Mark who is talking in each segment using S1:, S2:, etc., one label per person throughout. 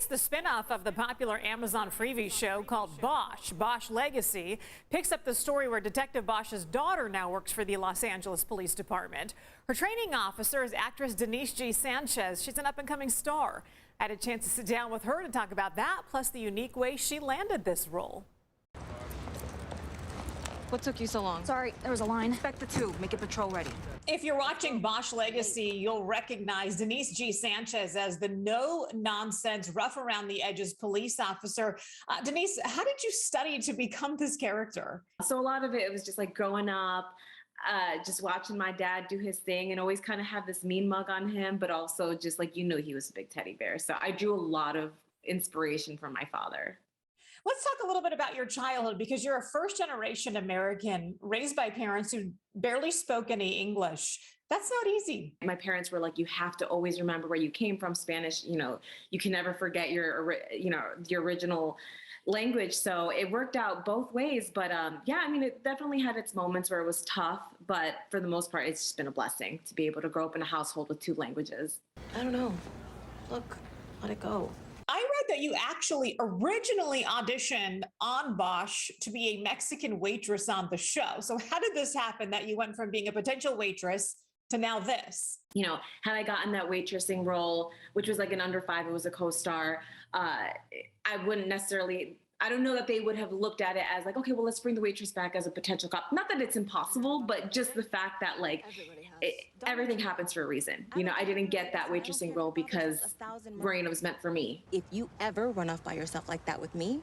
S1: It's the spinoff of the popular Amazon Freevee show called Bosch. Bosch Legacy picks up the story where Detective Bosch's daughter now works for the Los Angeles Police Department. Her training officer is actress Denise Sanchez. She's an up-and-coming star. I had a chance to sit down with her to talk about that, plus the unique way she landed this role.
S2: What took you so long?
S3: Sorry, there was a line.
S2: Expect the two. Make it patrol ready.
S1: If you're watching Bosch Legacy, you'll recognize Denise Sanchez as the no-nonsense, rough-around-the-edges police officer. Denise, how did you study to become this character?
S4: So a lot of it was just like growing up, just watching my dad do his thing and always kind of have this mean mug on him, but also just like, he was a big teddy bear. So I drew a lot of inspiration from my father.
S1: Let's talk a little bit about your childhood, because you're a first-generation American raised by parents who barely spoke any English. That's not easy.
S4: My parents were like, you have to always remember where you came from. Spanish, you can never forget your original language. So it worked out both ways. But yeah, I mean, it definitely had its moments where it was tough. But for the most part, it's just been a blessing to be able to grow up in a household with two languages.
S2: I don't know. Look, let it go.
S1: I read that you actually originally auditioned on Bosch to be a Mexican waitress on the show. So how did this happen that you went from being a potential waitress to now this?
S4: Had I gotten that waitressing role, which was like an under 5, it was a co-star, I wouldn't necessarily, I don't know that they would have looked at it as like, okay, well, let's bring the waitress back as a potential cop. Not that it's impossible, but just the fact that like everything happens for a reason. I didn't get that waitressing role because Raina was meant for me.
S2: If you ever run off by yourself like that with me,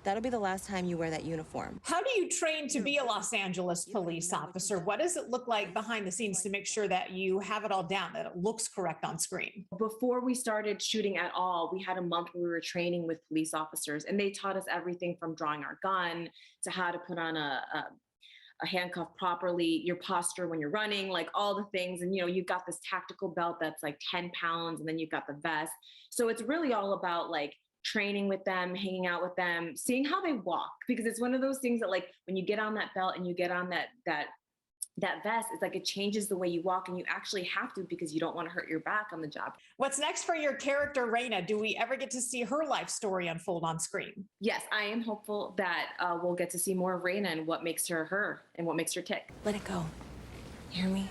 S2: that'll be the last time you wear that uniform.
S1: How do you train to be a Los Angeles police officer? What does it look like behind the scenes to make sure that you have it all down, that it looks correct on screen?
S4: Before we started shooting at all, we had a month where we were training with police officers, and they taught us everything from drawing our gun to how to put on a handcuff properly, your posture when you're running, like all the things. And, you've got this tactical belt that's like 10 pounds, and then you've got the vest. So it's really all about like training with them, hanging out with them, seeing how they walk, because it's one of those things that like when you get on that belt and you get on that vest, it's like it changes the way you walk, and you actually have to, because you don't want to hurt your back on the job.
S1: What's next for your character, Raina? Do we ever get to see her life story unfold on screen?
S4: Yes, I am hopeful that we'll get to see more of Raina and what makes her her and what makes her tick.
S2: Let it go. You hear me?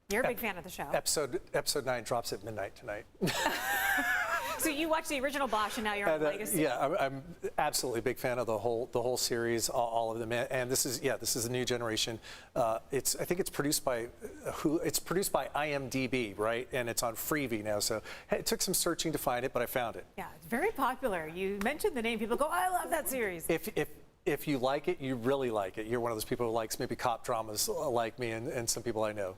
S1: You're a big fan of the show.
S5: Episode 9 drops at midnight tonight.
S1: So you watched the original Bosch, and now you're on Legacy.
S5: Yeah, I'm absolutely a big fan of the whole series, all of them. And this is a new generation. I think it's produced by It's produced by IMDb, right? And it's on Freevee now. So it took some searching to find it, but I found it.
S1: Yeah, it's very popular. You mentioned the name, people go, I love that series.
S5: If you like it, you really like it. You're one of those people who likes maybe cop dramas like me and some people I know.